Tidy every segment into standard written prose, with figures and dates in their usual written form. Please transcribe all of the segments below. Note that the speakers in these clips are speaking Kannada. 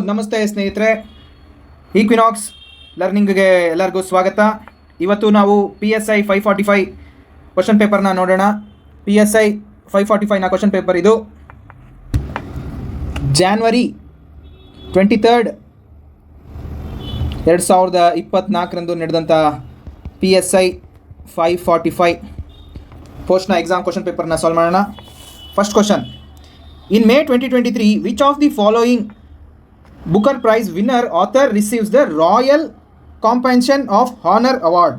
ನಮಸ್ತೆ ಸ್ನೇಹಿತರೆ, ಈಕ್ವಿನಾಕ್ಸ್ ಲರ್ನಿಂಗ್ಗೆ ಎಲ್ಲರಿಗೂ ಸ್ವಾಗತ. ಇವತ್ತು ನಾವು PSI 545 ಕ್ವಶನ್ ಪೇಪರ್ನ ನೋಡೋಣ. PSI 545ನ ಕ್ವಶನ್ ಪೇಪರ್ ಇದು. ಜಾನ್ವರಿ 23, 2024 ನಡೆದಂಥ PSI 545 ಪೋಸ್ಟ್ನ ಎಕ್ಸಾಮ್ ಕ್ವಶನ್ ಪೇಪರ್ನ ಸಾಲ್ವ್ ಮಾಡೋಣ. First question: In May 2023, which of the following Booker Prize winner author receives the Royal Companion of Honor Award?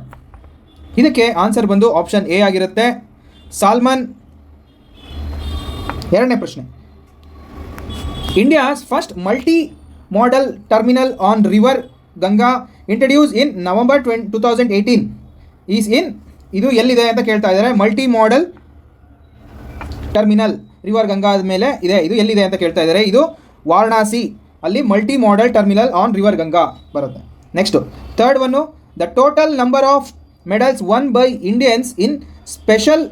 ಇದಕ್ಕೆ ಆನ್ಸರ್ ಬಂದು ಆಪ್ಷನ್ ಎ ಆಗಿರುತ್ತೆ, ಸಾಲ್ಮನ್. ಎರಡನೇ ಪ್ರಶ್ನೆ: India's first multi modal terminal on river Ganga introduce in November 2018 is in. ಇದು ಎಲ್ಲಿದೆ ಅಂತ ಕೇಳ್ತಾ ಇದ್ದಾರೆ. Multi modal terminal river Ganga ಮೇಲೆ ಇದೆ, ಇದು ಎಲ್ಲಿದೆ ಅಂತ ಕೇಳ್ತಾ ಇದ್ದಾರೆ. ಇದು ವಾರಣಾಸಿ ಅಲ್ಲಿ multi modal terminal on river Ganga ಬರುತ್ತೆ. Next third one: the total number of medals won by Indians in Special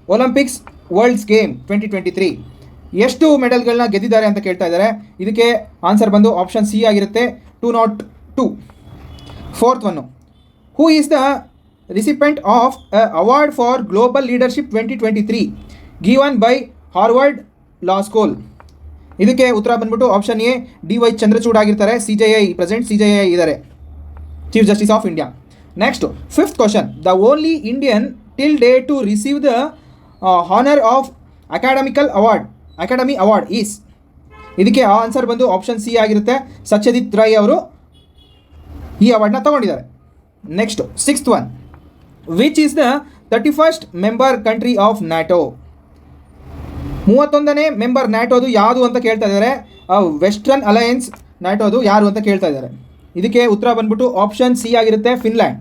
Olympics worlds game 2023 ಎಷ್ಟು ಮೆಡಲ್ಗಳನ್ನ ಗೆದ್ದಿದ್ದಾರೆ ಅಂತ ಕೇಳ್ತಾ ಇದ್ದಾರೆ. ಇದಕ್ಕೆ ಆನ್ಸರ್ ಬಂದು ಆಪ್ಷನ್ ಸಿ ಆಗಿರುತ್ತೆ, 202. Fourth one: who is the recipient of award for global leadership 2023 given by Harvard law school? ಇದಕ್ಕೆ ಉತ್ತರ ಬಂದ್ಬಿಟ್ಟು ಆಪ್ಷನ್ ಎ, DY ಚಂದ್ರಚೂಡ್ ಆಗಿರ್ತಾರೆ. CJI ಪ್ರೆಸೆಂಟ್, CJI ಇದ್ದಾರೆ, chief justice of India. Next fifth question: the only Indian till day to receive the honour of Academy Award is. ಇದಕ್ಕೆ ಆನ್ಸರ್ ಬಂದು ಆಪ್ಷನ್ ಸಿ ಆಗಿರುತ್ತೆ, ಸತ್ಯಜಿತ್ ರಾಯ್ ಅವರು ಈ ಅವಾರ್ಡ್ನ ತಗೊಂಡಿದ್ದಾರೆ. Next sixth one: which is the 31st member country of NATO? 31ನೇ ಮೆಂಬರ್ ನ್ಯಾಟೋದು ಯಾವುದು ಅಂತ ಕೇಳ್ತಾ ಇದ್ದಾರೆ. ವೆಸ್ಟರ್ನ್ ಅಲಯನ್ಸ್ ನ್ಯಾಟೋದು ಯಾರು ಅಂತ ಕೇಳ್ತಾ ಇದ್ದಾರೆ. ಇದಕ್ಕೆ ಉತ್ತರ ಬಂದ್ಬಿಟ್ಟು ಆಪ್ಷನ್ ಸಿ ಆಗಿರುತ್ತೆ, Finland.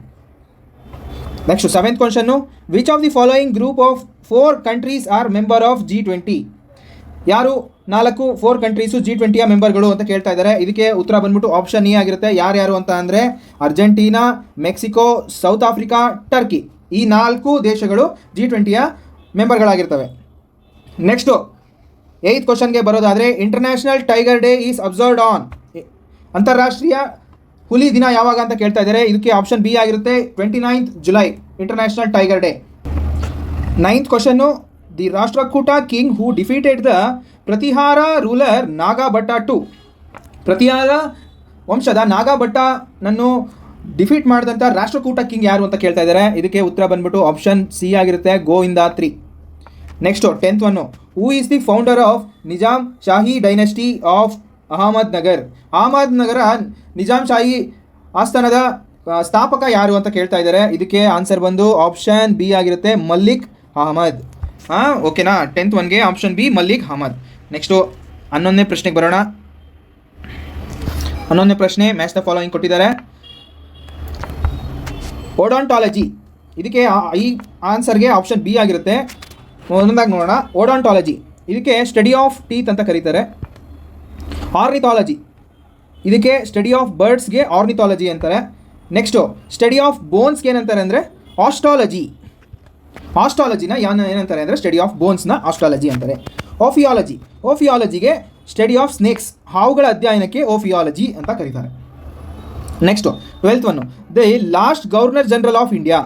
Next seventh question: which of the following group of 4 countries are member of G20? ಯಾರು 4 ಕಂಟ್ರೀಸು G20ಯ ಮೆಂಬರ್ಗಳು ಅಂತ ಕೇಳ್ತಾ ಇದ್ದಾರೆ. ಇದಕ್ಕೆ ಉತ್ತರ ಬಂದ್ಬಿಟ್ಟು ಆಪ್ಷನ್ ಎ ಆಗಿರುತ್ತೆ. ಯಾರ್ಯಾರು ಅಂತ ಅಂದರೆ Argentina, Mexico, south Africa, Turkey. ಈ 4 ದೇಶಗಳು G20ಯ ಮೆಂಬರ್ಗಳಾಗಿರ್ತವೆ. ನೆಕ್ಸ್ಟು ಏಯ್ತ್ ಕ್ವಶನ್ಗೆ ಬರೋದಾದರೆ, international tiger day is observed on. ಅಂತಾರಾಷ್ಟ್ರೀಯ ಹುಲಿ ದಿನ ಯಾವಾಗ ಅಂತ ಕೇಳ್ತಾ ಇದ್ದಾರೆ. ಇದಕ್ಕೆ ಆಪ್ಷನ್ ಬಿ ಆಗಿರುತ್ತೆ, 29th July, international tiger day. Ninth question: the Rashtrakuta king who defeated the Pratihara ruler Nagabhata II. Pratihara ವಂಶದ ನಾಗಾಭಟ್ಟನನ್ನು ಡಿಫೀಟ್ ಮಾಡಿದಂಥ ರಾಷ್ಟ್ರಕೂಟ ಕಿಂಗ್ ಯಾರು ಅಂತ ಕೇಳ್ತಾ ಇದ್ದಾರೆ. ಇದಕ್ಕೆ ಉತ್ತರ ಬಂದ್ಬಿಟ್ಟು ಆಪ್ಷನ್ ಸಿ ಆಗಿರುತ್ತೆ, Govinda III. Next 10th one: who is the founder of Nizam Shahi dynasty of Ahmednagar? Ahmednagar Nizam Shahi ಆಸ್ಥಾನದ ಸ್ಥಾಪಕ ಯಾರು ಅಂತ ಕೇಳ್ತಾ ಇದ್ದಾರೆ. ಇದಕ್ಕೆ ಆನ್ಸರ್ ಬಂದು ಆಪ್ಷನ್ ಬಿ ಆಗಿರುತ್ತೆ, ಮಲ್ಲಿಕ್ ಅಹಮದ್. ಓಕೆನಾ? 10th ಒನ್ಗೆ option B, Malik Ahmad. Next 11ನೇ ಪ್ರಶ್ನೆಗೆ ಬರೋಣ. 11ನೇ ಪ್ರಶ್ನೆ ಮ್ಯಾಚ್ ದ ಫಾಲೋಯಿಂಗ್ ಕೊಟ್ಟಿದ್ದಾರೆ. ಓಡಾಂಟಾಲಜಿ, ಇದಕ್ಕೆ ಈ ಆನ್ಸರ್ಗೆ ಆಪ್ಷನ್ ಬಿ ಆಗಿರುತ್ತೆ. ಒಂದೊಂದಾಗಿ ನೋಡೋಣ. ಓಡಾಂಟಾಲಜಿ ಇದಕ್ಕೆ ಸ್ಟಡಿ ಆಫ್ ಟೀತ್ ಅಂತ ಕರೀತಾರೆ. ಆರ್ನಿಥಾಲಜಿ ಇದಕ್ಕೆ ಸ್ಟಡಿ ಆಫ್ ಬರ್ಡ್ಸ್ಗೆ ಆರ್ನಿಥಾಲಜಿ ಅಂತಾರೆ. ನೆಕ್ಸ್ಟು ಸ್ಟಡಿ ಆಫ್ ಬೋನ್ಸ್ಗೆ ಏನಂತಾರೆ ಅಂದರೆ ಆಸ್ಟ್ರಾಲಜಿ. ಆಸ್ಟ್ರಾಲಜಿನ ಏನಂತಾರೆ ಅಂದರೆ ಸ್ಟಡಿ ಆಫ್ ಬೋನ್ಸ್ನ ಆಸ್ಟ್ರಾಲಜಿ ಅಂತಾರೆ. ಓಫಿಯಾಲಜಿಗೆ ಸ್ಟಡಿ ಆಫ್ ಸ್ನೇಕ್ಸ್, ಹಾವುಗಳ ಅಧ್ಯಯನಕ್ಕೆ ಓಫಿಯಾಲಜಿ ಅಂತ ಕರೀತಾರೆ. Next 12th one: the last governor general of India?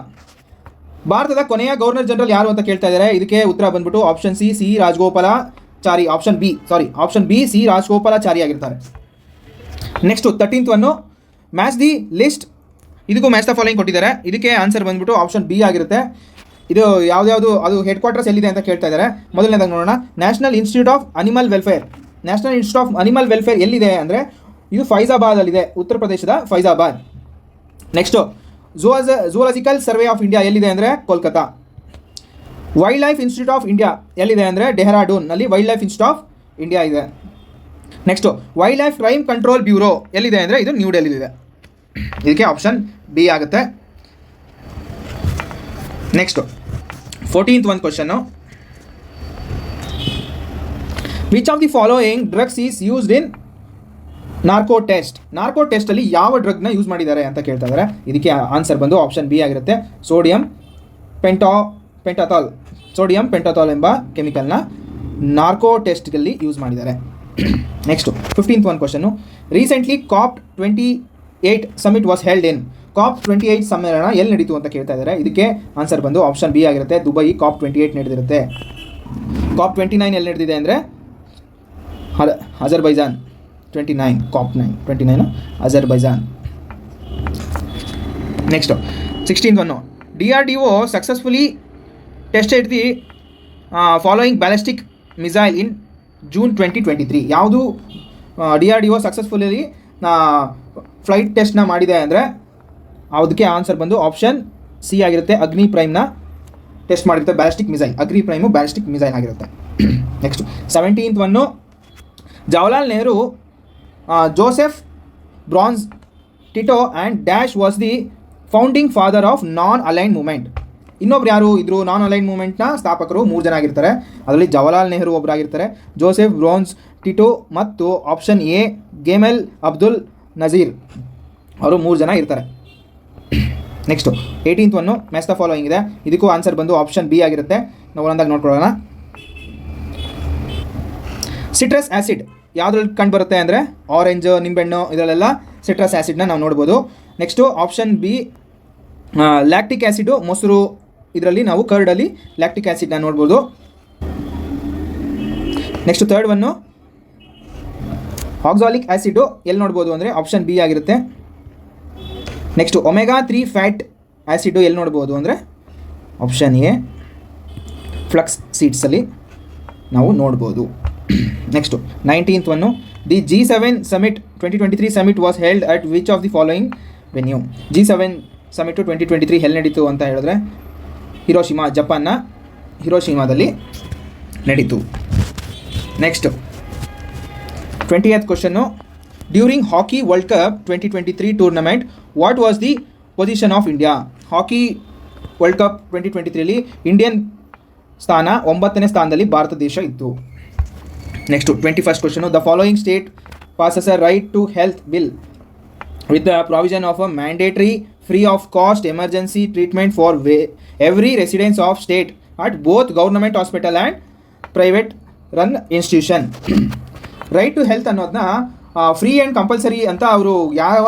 ಭಾರತದ ಕೊನೆಯ ಗವರ್ನರ್ ಜನರಲ್ ಯಾರು ಅಂತ ಕೇಳ್ತಾ ಇದ್ದಾರೆ. ಇದಕ್ಕೆ ಉತ್ತರ ಬಂದ್ಬಿಟ್ಟು option C, Rajagopalachari. Option B, C Rajagopalachari ಆಗಿರ್ತಾರೆ. Next 13th one: match the list. ಇದಕ್ಕೂ ಮ್ಯಾಚ್ ದ ಫಾಲೋಯಿಂಗ್ ಕೊಟ್ಟಿದ್ದಾರೆ. ಇದಕ್ಕೆ ಆನ್ಸರ್ ಬಂದ್ಬಿಟ್ಟು ಆಪ್ಷನ್ ಬಿ ಆಗಿರುತ್ತೆ. ಇದು ಯಾವ್ದು ಅದು ಹೆಡ್ ಕ್ವಾರ್ಟರ್ಸ್ ಎಲ್ಲಿದೆ ಅಂತ ಕೇಳ್ತಾ ಇದ್ದಾರೆ. ಮೊದಲನೇದಾಗಿ ನೋಡೋಣ. National institute of animal welfare ಎಲ್ಲಿದೆ ಅಂದರೆ ಇದು ಫೈಜಾಬಾದಲ್ಲಿದೆ, ಉತ್ತರ ಪ್ರದೇಶದ Faizabad. Next zoological survey of India ಎಲ್ಲಿದೆ ಅಂದರೆ Kolkata. Wildlife institute of India ಎಲ್ಲಿದೆ ಅಂದರೆ ಡೆಹ್ರಾಡೂನ್ನಲ್ಲಿ wildlife institute of India ಇದೆ. Next wildlife crime control bureau ಎಲ್ಲಿದೆ ಅಂದರೆ ಇದು ನ್ಯೂ ಡೆಲ್ಲಿಲಿದೆ. ಇದಕ್ಕೆ ಆಪ್ಷನ್ ಬಿ ಆಗುತ್ತೆ. ನೆಕ್ಸ್ಟು 14th ಒಂದು question: which of the following drugs is used in narco ಟೆಸ್ಟಲ್ಲಿ ಯಾವ ಡ್ರಗ್ನ ಯೂಸ್ ಮಾಡಿದ್ದಾರೆ ಅಂತ ಕೇಳ್ತಾ ಇದ್ದಾರೆ. ಇದಕ್ಕೆ ಆನ್ಸರ್ ಬಂದು ಆಪ್ಷನ್ ಬಿ ಆಗಿರುತ್ತೆ, ಸೋಡಿಯಂ ಪೆಂಟಾಥಾಲ್ ಎಂಬ ಕೆಮಿಕಲ್ನ ನಾರ್ಕೋ ಟೆಸ್ಟ್ಗಳಲ್ಲಿ ಯೂಸ್ ಮಾಡಿದ್ದಾರೆ. ನೆಕ್ಸ್ಟು 15th ಒಂದು question. Recently COP28 summit was held in. COP28 ಸಮ್ಮೇಳನ ಎಲ್ಲಿ ನಡೀತು ಅಂತ ಕೇಳ್ತಾ ಇದ್ದಾರೆ. ಇದಕ್ಕೆ ಆನ್ಸರ್ ಬಂದು ಆಪ್ಷನ್ ಬಿ ಆಗಿರುತ್ತೆ, ದುಬೈ. COP28 ನಡೆದಿರುತ್ತೆ. COP29 ಎಲ್ಲಿ ನಡೆದಿದೆ ಅಂದರೆ Azerbaijan. 29 COP29 Azerbaijan. Next 16th ಒಂದು. DRDO successfully tested the following ballistic missile in June 2023. ಯಾವುದು DRDO ಸಕ್ಸಸ್ಫುಲಿ ಫ್ಲೈಟ್ ಟೆಸ್ಟ್ನ ಮಾಡಿದೆ ಅಂದರೆ ಅದಕ್ಕೆ ಆನ್ಸರ್ ಬಂದು ಆಪ್ಷನ್ ಸಿ ಆಗಿರುತ್ತೆ, ಅಗ್ನಿ ಪ್ರೈಮ್ನ ಟೆಸ್ಟ್ ಮಾಡಿರುತ್ತೆ. ಬ್ಯಾಲಿಸ್ಟಿಕ್ ಮಿಸೈಲ್, ಅಗ್ನಿ ಪ್ರೈಮು ಬ್ಯಾಲಿಸ್ಟಿಕ್ ಮಿಸೈಲ್ ಆಗಿರುತ್ತೆ. ನೆಕ್ಸ್ಟ್ 17th ಒಂದು. Jawaharlal Nehru, Joseph Broz Tito and dash was the founding father of non align movement. ಇನ್ನೊಬ್ರು ಯಾರು ಇದ್ರು ನಾನ್ ಅಲೈನ್ ಮೂವ್ಮೆಂಟ್ನ ಸ್ಥಾಪಕರು? 3 ಜನ ಆಗಿರ್ತಾರೆ. ಅದರಲ್ಲಿ ಜವಾಹರ್ಲಾಲ್ ನೆಹರು ಒಬ್ಬರಾಗಿರ್ತಾರೆ, ಜೋಸೆಫ್ ಬ್ರಾನ್ಸ್ ಟಿಟೋ ಮತ್ತು option A Gamal Abdel Nasser ಅವರು 3 ಜನ ಇರ್ತಾರೆ. ನೆಕ್ಸ್ಟು 18th ಒಂದು. ಮ್ಯಾಚ್ ದ ಫಾಲೋಯಿಂಗ್ ಇದೆ. ಇದಕ್ಕೂ ಆನ್ಸರ್ ಬಂದು ಆಪ್ಷನ್ ಬಿ ಆಗಿರುತ್ತೆ. ನಾವು ಒಂದಾಗಿ ನೋಡ್ಕೊಳ್ಳೋಣ. ಸಿಟ್ರಸ್ ಆ್ಯಸಿಡ್ ಯಾವುದ್ರಲ್ಲಿ ಕಂಡು ಬರುತ್ತೆ ಅಂದರೆ ಆರೆಂಜ್, ನಿಂಬೆಹಣ್ಣು, ಇದರಲ್ಲೆಲ್ಲ ಸಿಟ್ರಸ್ ಆ್ಯಸಿಡ್ನ ನಾವು ನೋಡ್ಬೋದು. Next option B lactic acid, ಮೊಸರು, ಇದರಲ್ಲಿ ನಾವು ಕರ್ಡಲ್ಲಿ ಲ್ಯಾಕ್ಟಿಕ್ ಆ್ಯಸಿಡ್ನ ನೋಡ್ಬೋದು. Next 3rd one. Oxalic acid ಎಲ್ಲಿ ನೋಡ್ಬೋದು ಅಂದರೆ ಆಪ್ಷನ್ ಬಿ ಆಗಿರುತ್ತೆ. ನೆಕ್ಸ್ಟು ಒಮೆಗಾ 3 ಫ್ಯಾಟ್ ಆ್ಯಸಿಡು ಎಲ್ಲಿ ನೋಡ್ಬೋದು ಅಂದರೆ ಆಪ್ಷನ್ ಎ ಫ್ಲಕ್ಸ್ ಸೀಡ್ಸಲ್ಲಿ ನಾವು ನೋಡ್ಬೋದು. Next 19th one. The G7 summit 2023 summit was held at which of the following venue. G7 summit 2023 ಎಲ್ಲಿ ನಡೀತು ಅಂತ ಹೇಳಿದ್ರೆ ಹಿರೋಶಿಮಾ, ಜಪಾನ್ನ ಹಿರೋಶಿಮಾದಲ್ಲಿ ನಡೀತು. Next 20th question. During hockey world cup 2023 tournament what was the position of India. Hockey world cup 2023ಲಿ ಇಂಡಿಯನ್ ಸ್ಥಾನ 9ನೇ ಸ್ಥಾನದಲ್ಲಿ ಭಾರತ ದೇಶ ಇತ್ತು. Next 21st question. The following state passes a right to health bill with the provision of a mandatory free of cost emergency treatment for every residents of state at both government hospital and private run institution. Right to health ಅನ್ನೋದನ್ನ ಫ್ರೀ ಆ್ಯಂಡ್ ಕಂಪಲ್ಸರಿ ಅಂತ ಅವರು ಯಾವ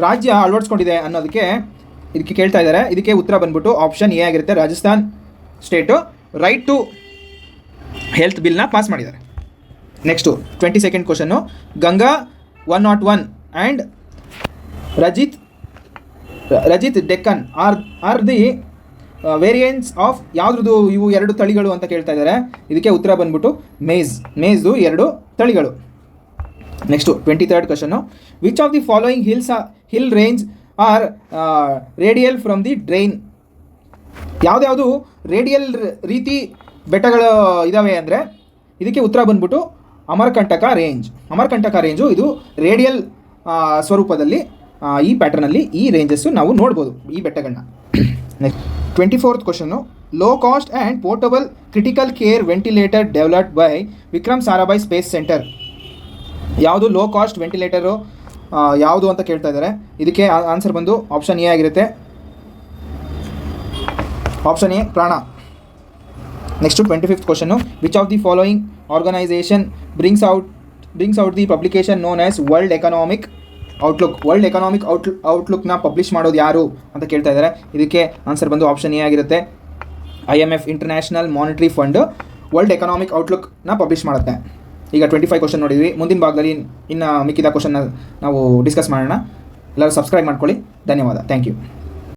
ರಾಜ್ಯ ಅಳವಡಿಸ್ಕೊಂಡಿದೆ ಅನ್ನೋದಕ್ಕೆ ಇದಕ್ಕೆ ಕೇಳ್ತಾ ಇದ್ದಾರೆ. ಇದಕ್ಕೆ ಉತ್ತರ ಬಂದ್ಬಿಟ್ಟು ಆಪ್ಷನ್ ಎ ಆಗಿರುತ್ತೆ, Rajasthan state right to health ಬಿಲ್ನ ಪಾಸ್ ಮಾಡಿದ್ದಾರೆ. Next 22nd question. Ganga 101 and Rajit Deccan are the variants of ಯಾವುದ್ರದ್ದು ಇವು 2 ತಳಿಗಳು ಅಂತ ಕೇಳ್ತಾ ಇದ್ದಾರೆ. ಇದಕ್ಕೆ ಉತ್ತರ ಬಂದ್ಬಿಟ್ಟು ಮೇಜ್ದು 2 ತಳಿಗಳು. Next 23rd question. Which of the following hill range are radial from the drain. ಯಾವುದ್ಯಾವುದು ರೇಡಿಯಲ್ ರೀತಿ ಬೆಟ್ಟಗಳು ಇದ್ದಾವೆ ಅಂದರೆ ಇದಕ್ಕೆ ಉತ್ತರ ಬಂದ್ಬಿಟ್ಟು ಅಮರಕಂಟಕ ರೇಂಜು ಇದು ರೇಡಿಯಲ್ ಸ್ವರೂಪದಲ್ಲಿ ಈ ಪ್ಯಾಟರ್ನಲ್ಲಿ ಈ ರೇಂಜಸ್ಸು ನಾವು ನೋಡ್ಬೋದು ಈ ಬೆಟ್ಟಗಳನ್ನ. Next 24th question. Low cost and portable critical care ventilator developed by Vikram Sarabhai space centre. ಯಾವುದು ಲೋ ಕಾಸ್ಟ್ ವೆಂಟಿಲೇಟರು ಯಾವುದು ಅಂತ ಕೇಳ್ತಾ ಇದ್ದಾರೆ. ಇದಕ್ಕೆ ಆನ್ಸರ್ ಬಂದು ಆಪ್ಷನ್ ಎ ಆಗಿರುತ್ತೆ, option A Prana. Next 25th question. Which of the following organisation brings out the publication known as world economic ಔಟ್ಲುಕ್ನ ಪಬ್ಲಿಷ್ ಮಾಡೋದು ಯಾರು ಅಂತ ಕೇಳ್ತಾ ಇದ್ದಾರೆ. ಇದಕ್ಕೆ ಆನ್ಸರ್ ಬಂದು ಆಪ್ಷನ್ ಎ ಆಗಿರುತ್ತೆ, IMF international monetary fund world economic ಔಟ್ಲುಕ್ನ ಪಬ್ಲಿಷ್ ಮಾಡುತ್ತೆ. ಈಗ 25 ಕ್ವಶನ್ ನೋಡಿದ್ವಿ. ಮುಂದಿನ ಭಾಗದಲ್ಲಿ ಇನ್ನು ಮಿಕ್ಕಿದ ಕ್ವಶನ್ನ ನಾವು ಡಿಸ್ಕಸ್ ಮಾಡೋಣ. ಎಲ್ಲರೂ ಸಬ್ಸ್ಕ್ರೈಬ್ ಮಾಡ್ಕೊಳ್ಳಿ. ಧನ್ಯವಾದ. Thank you.